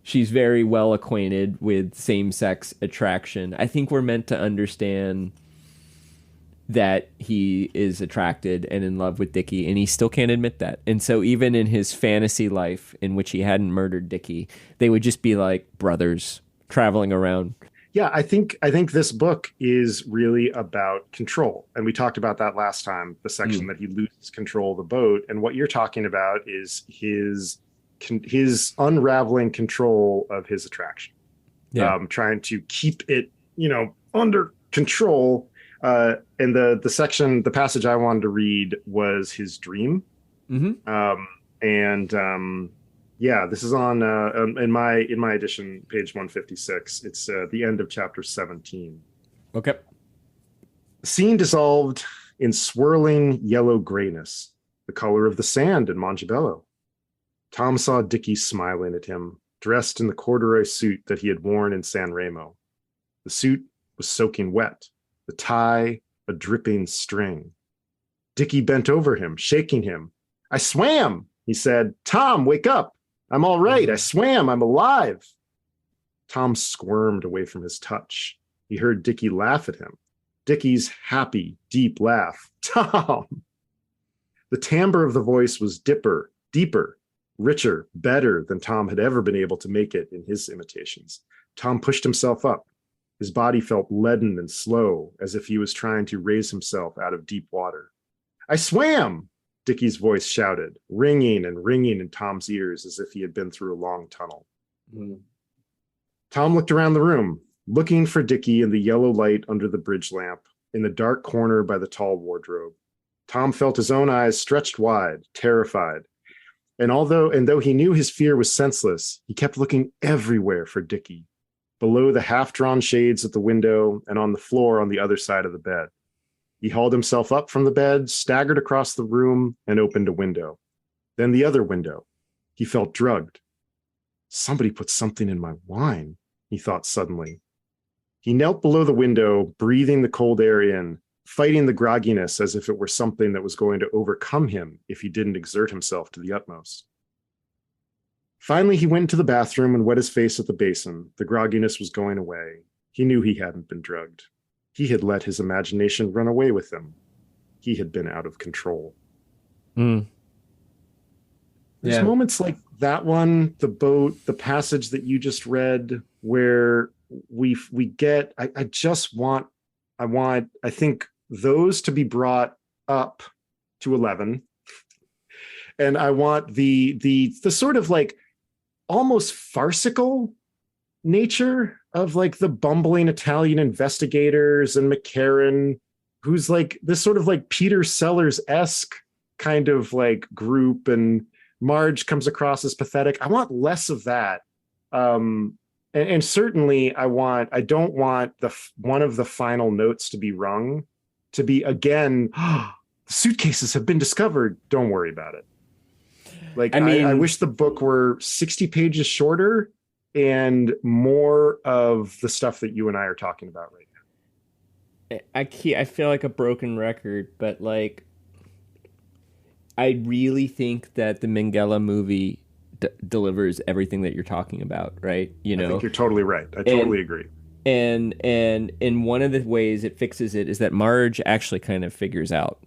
She's very well acquainted with same-sex attraction. I think we're meant to understand that he is attracted and in love with Dickie, and he still can't admit that. And so even in his fantasy life in which he hadn't murdered Dickie, they would just be like brothers traveling around. Yeah, I think this book is really about control. And we talked about that last time, the section that he loses control of the boat. And what you're talking about is his unraveling control of his attraction, trying to keep it, under control. And the passage I wanted to read was his dream. This is on in my edition, page 156. It's the end of chapter 17. Okay. The scene dissolved in swirling yellow grayness, the color of the sand in Montebello. Tom saw Dickie smiling at him, dressed in the corduroy suit that he had worn in San Remo. The suit was soaking wet, the tie a dripping string. Dickie bent over him, shaking him. I swam, he said. Tom, wake up. I'm all right. I swam. I'm alive. Tom squirmed away from his touch. He heard Dickie laugh at him. Dickie's happy, deep laugh. Tom! The timbre of the voice was deeper, richer, better than Tom had ever been able to make it in his imitations. Tom pushed himself up. His body felt leaden and slow, as if he was trying to raise himself out of deep water. I swam, Dickie's voice shouted, ringing and ringing in Tom's ears as if he had been through a long tunnel. Tom looked around the room, looking for Dickie in the yellow light under the bridge lamp, in the dark corner by the tall wardrobe. Tom felt his own eyes stretched wide, terrified. And though he knew his fear was senseless, he kept looking everywhere for Dickie, below the half-drawn shades at the window and on the floor on the other side of the bed. He hauled himself up from the bed, staggered across the room, and opened a window. Then the other window. He felt drugged. Somebody put something in my wine, he thought suddenly. He knelt below the window, breathing the cold air in, fighting the grogginess as if it were something that was going to overcome him if he didn't exert himself to the utmost. Finally, he went into the bathroom and wet his face at the basin. The grogginess was going away. He knew he hadn't been drugged. He had let his imagination run away with him. He had been out of control. Mm. There's moments like that one, the boat, the passage that you just read, where we get, I think those to be brought up to 11. And I want the sort of like almost farcical nature of like the bumbling Italian investigators and McCarran, who's like this sort of like Peter Sellers-esque kind of like group, and Marge comes across as pathetic. I want less of that. And certainly I don't want one of the final notes to be rung to be again, the suitcases have been discovered. Don't worry about it. Like, I wish the book were 60 pages shorter and more of the stuff that you and I are talking about right now. I feel like a broken record, but like, I really think that the Minghella movie delivers everything that you're talking about, right? I think you're totally right. I totally agree. And one of the ways it fixes it is that Marge actually kind of figures out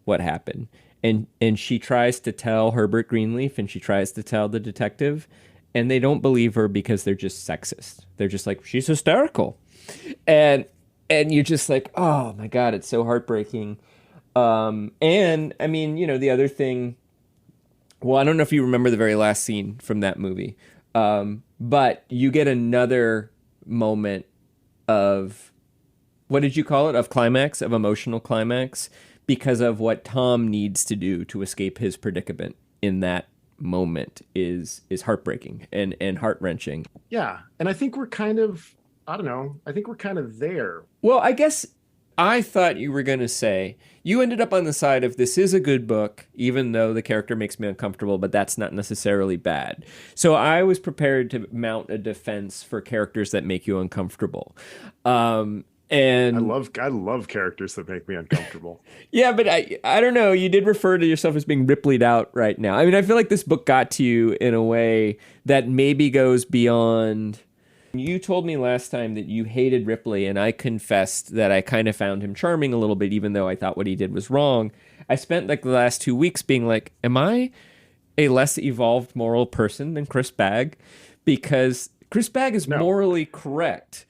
what happened. And she tries to tell Herbert Greenleaf, and she tries to tell the detective, and they don't believe her because they're just sexist. They're just like, she's hysterical. And you're just like, oh my God, it's so heartbreaking. And I mean, the other thing, well, I don't know if you remember the very last scene from that movie, but you get another moment of, what did you call it? Of climax, of emotional climax, because of what Tom needs to do to escape his predicament in that moment is heartbreaking and heart-wrenching. Yeah. And I think we're kind of, I don't know, I think we're kind of there. Well, I guess I thought you were going to say, you ended up on the side of this is a good book, even though the character makes me uncomfortable, but that's not necessarily bad. So I was prepared to mount a defense for characters that make you uncomfortable. And I love characters that make me uncomfortable. Yeah, but I don't know. You did refer to yourself as being Ripley'd out right now. I mean, I feel like this book got to you in a way that maybe goes beyond. You told me last time that you hated Ripley, and I confessed that I kind of found him charming a little bit, even though I thought what he did was wrong. I spent like the last 2 weeks being like, am I a less evolved moral person than Chris Bagg? Because Chris Bagg is morally correct.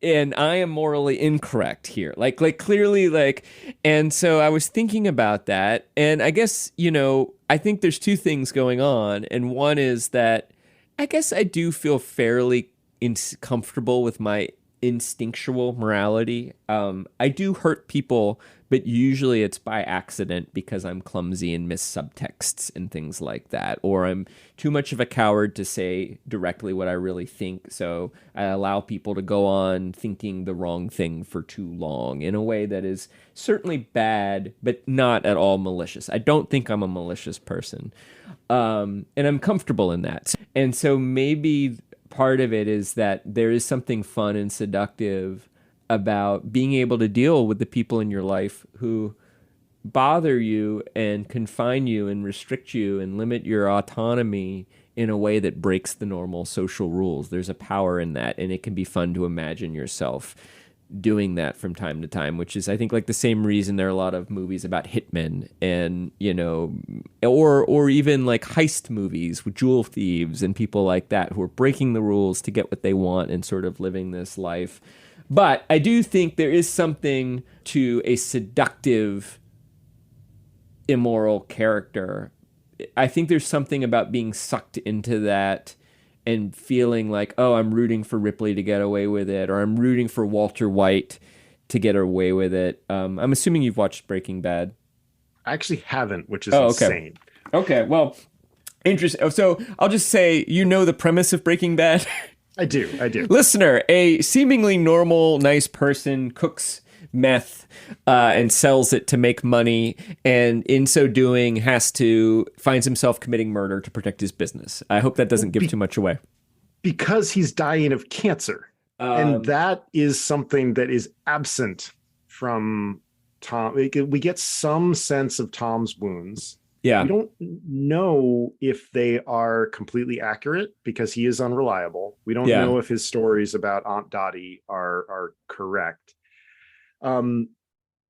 And I am morally incorrect here. Like clearly, and so I was thinking about that. And I guess, I think there's two things going on. And one is that I guess I do feel fairly comfortable with my instinctual morality. I do hurt people, but usually it's by accident because I'm clumsy and miss subtexts and things like that, or I'm too much of a coward to say directly what I really think, so I allow people to go on thinking the wrong thing for too long in a way that is certainly bad, but not at all malicious. I don't think I'm a malicious person, and I'm comfortable in that. And so maybe part of it is that there is something fun and seductive about being able to deal with the people in your life who bother you and confine you and restrict you and limit your autonomy in a way that breaks the normal social rules. There's a power in that, and it can be fun to imagine yourself doing that from time to time, which is, I think, like the same reason there are a lot of movies about hitmen and, or even like heist movies with jewel thieves and people like that who are breaking the rules to get what they want and sort of living this life. But I do think there is something to a seductive, immoral character. I think there's something about being sucked into that and feeling like, oh, I'm rooting for Ripley to get away with it, or I'm rooting for Walter White to get away with it. I'm assuming you've watched Breaking Bad. I actually haven't, which is insane. Okay, well, interesting. So I'll just say, the premise of Breaking Bad? I do. Listener, a seemingly normal, nice person cooks meth and sells it to make money, and in so doing finds himself committing murder to protect his business. I hope that doesn't give too much away. Because he's dying of cancer. And that is something that is absent from Tom. We get some sense of Tom's wounds. Yeah. We don't know if they are completely accurate because he is unreliable. We don't know if his stories about Aunt Dottie are correct. And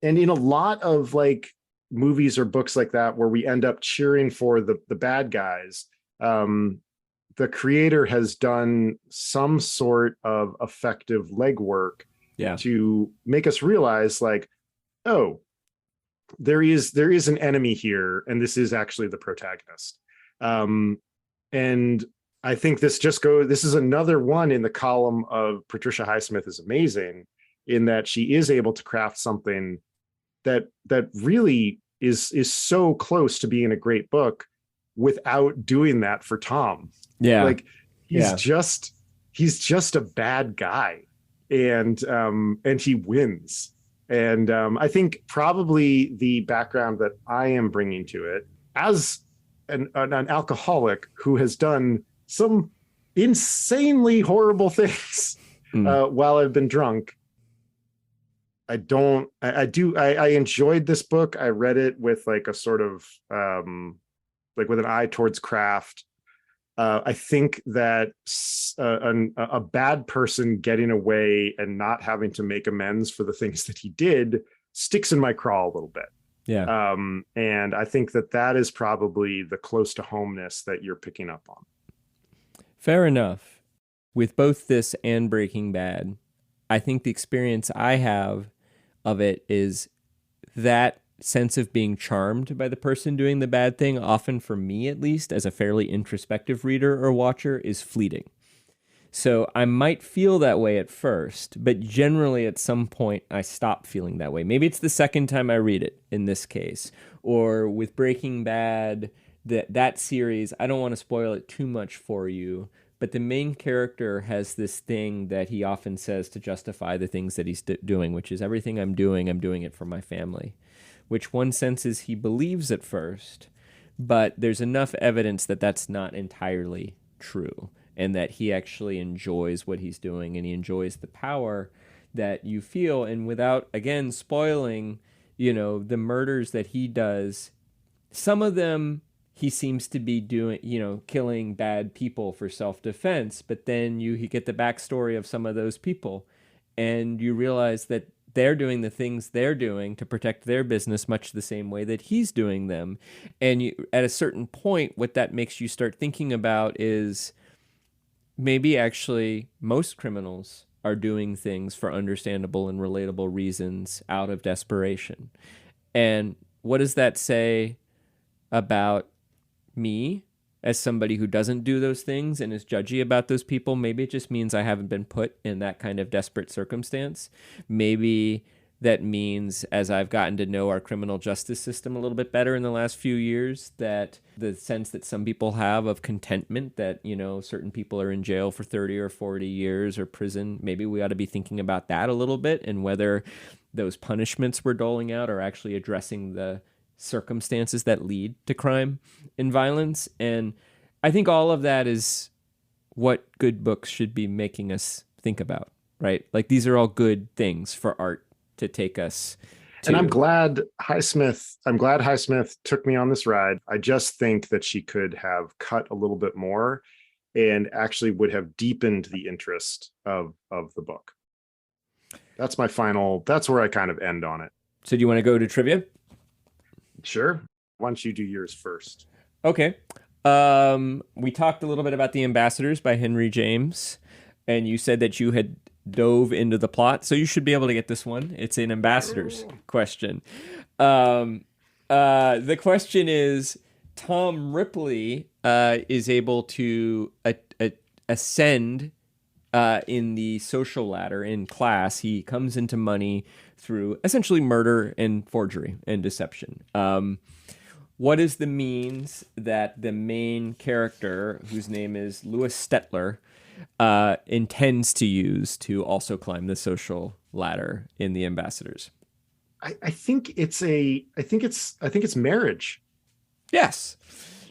in a lot of like movies or books like that, where we end up cheering for the bad guys, the creator has done some sort of effective legwork to make us realize, like, oh, there is an enemy here, and this is actually the protagonist. And I think this is another one in the column of Patricia Highsmith is amazing, in that she is able to craft something that really is so close to being a great book without doing that for Tom. Yeah. Like he's just a bad guy, and he wins. And I think probably the background that I am bringing to it as an alcoholic who has done some insanely horrible things while I've been drunk. I enjoyed this book. I read it with like a sort of like with an eye towards craft. I think that a bad person getting away and not having to make amends for the things that he did sticks in my craw a little bit. Yeah. And I think that is probably the close to homeness that you're picking up on. Fair enough. With both this and Breaking Bad, I think the experience I have of it is that sense of being charmed by the person doing the bad thing, often for me at least, as a fairly introspective reader or watcher, is fleeting. So I might feel that way at first, but generally at some point I stop feeling that way. Maybe it's the second time I read it in this case. Or with Breaking Bad, that series, I don't want to spoil it too much for you, but the main character has this thing that he often says to justify the things that he's doing, which is, everything I'm doing it for my family. Which one senses he believes at first, but there's enough evidence that that's not entirely true, and that he actually enjoys what he's doing, and he enjoys the power that you feel. And without, again, spoiling, the murders that he does, some of them he seems to be doing, killing bad people for self-defense, but then you get the backstory of some of those people, and you realize that they're doing the things they're doing to protect their business much the same way that he's doing them. And at a certain point, what that makes you start thinking about is maybe actually most criminals are doing things for understandable and relatable reasons out of desperation. And what does that say about me as somebody who doesn't do those things and is judgy about those people? Maybe it just means I haven't been put in that kind of desperate circumstance. Maybe that means, as I've gotten to know our criminal justice system a little bit better in the last few years, that the sense that some people have of contentment that, certain people are in jail for 30 or 40 years or prison, maybe we ought to be thinking about that a little bit, and whether those punishments we're doling out are actually addressing the circumstances that lead to crime and violence. And I think all of that is what good books should be making us think about, right? Like, these are all good things for art to take us to. And I'm glad Highsmith took me on this ride. I just think that she could have cut a little bit more and actually would have deepened the interest of the book. That's where I kind of end on it. So do you want to go to trivia? Sure. Why don't you do yours first? Okay. We talked a little bit about The Ambassadors by Henry James, and you said that you had dove into the plot, so you should be able to get this one. It's an Ambassadors question. The question is, Tom Ripley is able to ascend in the social ladder in class. He comes into money through essentially murder and forgery and deception. What is the means that the main character, whose name is Louis Stetler, intends to use to also climb the social ladder in The Ambassadors? I think it's marriage. Yes.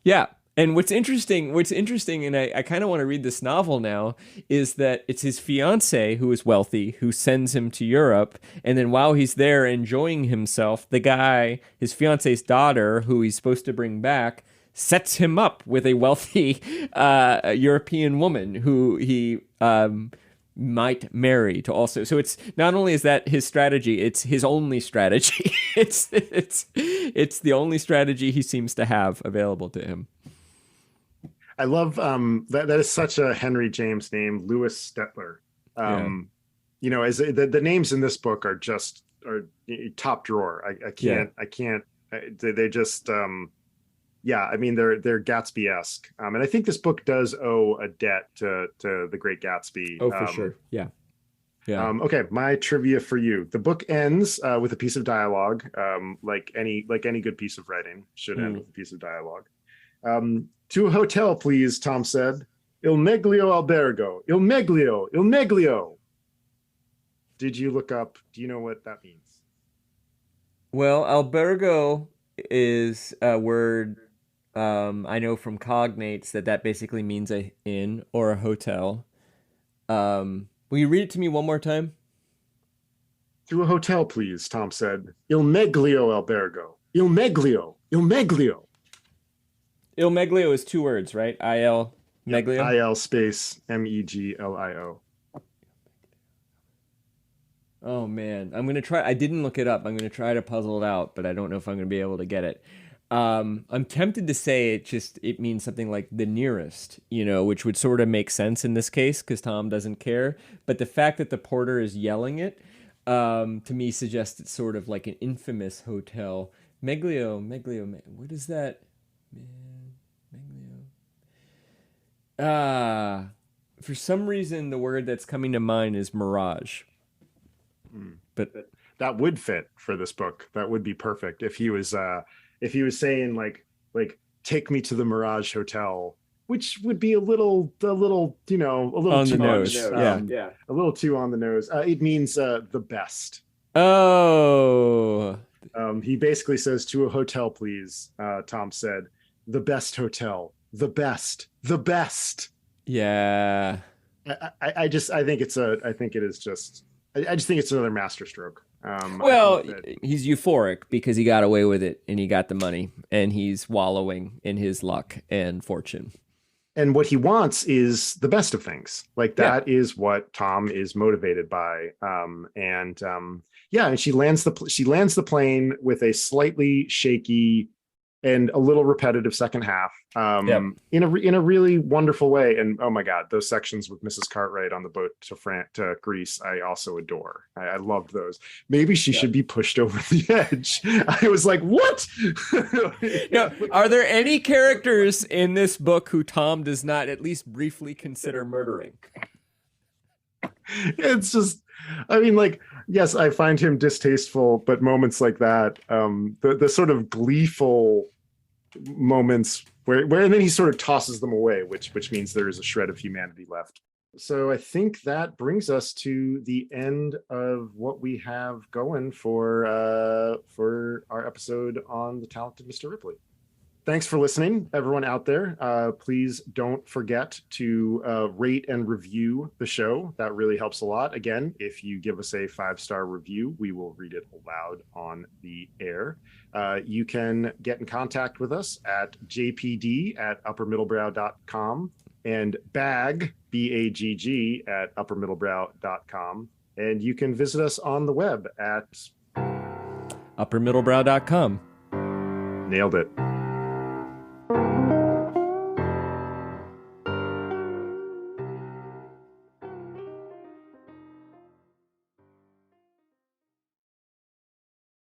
Yeah. And what's interesting, and I kind of want to read this novel now, is that it's his fiance who is wealthy who sends him to Europe. And then while he's there enjoying himself, the guy, his fiance's daughter, who he's supposed to bring back, sets him up with a wealthy European woman who he might marry to also. So it's not only is that his strategy, it's his only strategy. It's the only strategy he seems to have available to him. I love that is such a Henry James name, Louis Stetler. You know, as the names in this book are top drawer. I can't they just yeah, I mean they're Gatsby-esque. And I think this book does owe a debt to the Great Gatsby. Oh, for sure. Yeah. Yeah. Okay, my trivia for you. The book ends with a piece of dialogue, like any good piece of writing should end with a piece of dialogue. To a hotel, please, Tom said. Il meglio albergo. Il meglio. Il meglio. Did you look up? Do you know what that means? Well, albergo is a word I know from cognates that basically means a inn or a hotel. Will you read it to me one more time? To a hotel, please, Tom said. Il meglio albergo. Il meglio. Il meglio. Il meglio is two words, right? I-L meglio? Yep, I-L space M-E-G-L-I-O. Oh, man. I'm going to try. I didn't look it up. I'm going to try to puzzle it out, but I don't know if I'm going to be able to get it. I'm tempted to say it means something like the nearest, which would sort of make sense in this case because Tom doesn't care. But the fact that the porter is yelling it, to me, suggests it's sort of like an infamous hotel. Meglio. What is that? Meglio. For some reason, the word that's coming to mind is mirage. But that would fit for this book. That would be perfect if he was saying like take me to the Mirage Hotel, which would be a little a little on too the nose. Yeah, a little too on the nose. It means the best. Oh. He basically says to a hotel, please. Tom said, the best hotel, the best. Yeah. I just think it's another masterstroke. Well, he's euphoric because he got away with it and he got the money and he's wallowing in his luck and fortune. And what he wants is the best of things. Like that is what Tom is motivated by. And she lands the plane with a slightly shaky and a little repetitive second half in a really wonderful way. And oh my God, those sections with Mrs. Cartwright on the boat to Greece, I also adore. I loved those. Maybe she should be pushed over the edge. I was like, what? Now, are there any characters in this book who Tom does not at least briefly consider murdering? It's just, I mean, like, yes, I find him distasteful, but moments like that, the sort of gleeful moments where and then he sort of tosses them away, which means there is a shred of humanity left. So I think that brings us to the end of what we have going for our episode on the talented Mr. Ripley. Thanks for listening, everyone out there. Please don't forget to rate and review the show. That really helps a lot. Again, if you give us a 5-star review, we will read it aloud on the air. You can get in contact with us at jpd@uppermiddlebrow.com and Bagg, Bagg, at uppermiddlebrow.com. And you can visit us on the web at uppermiddlebrow.com. Nailed it.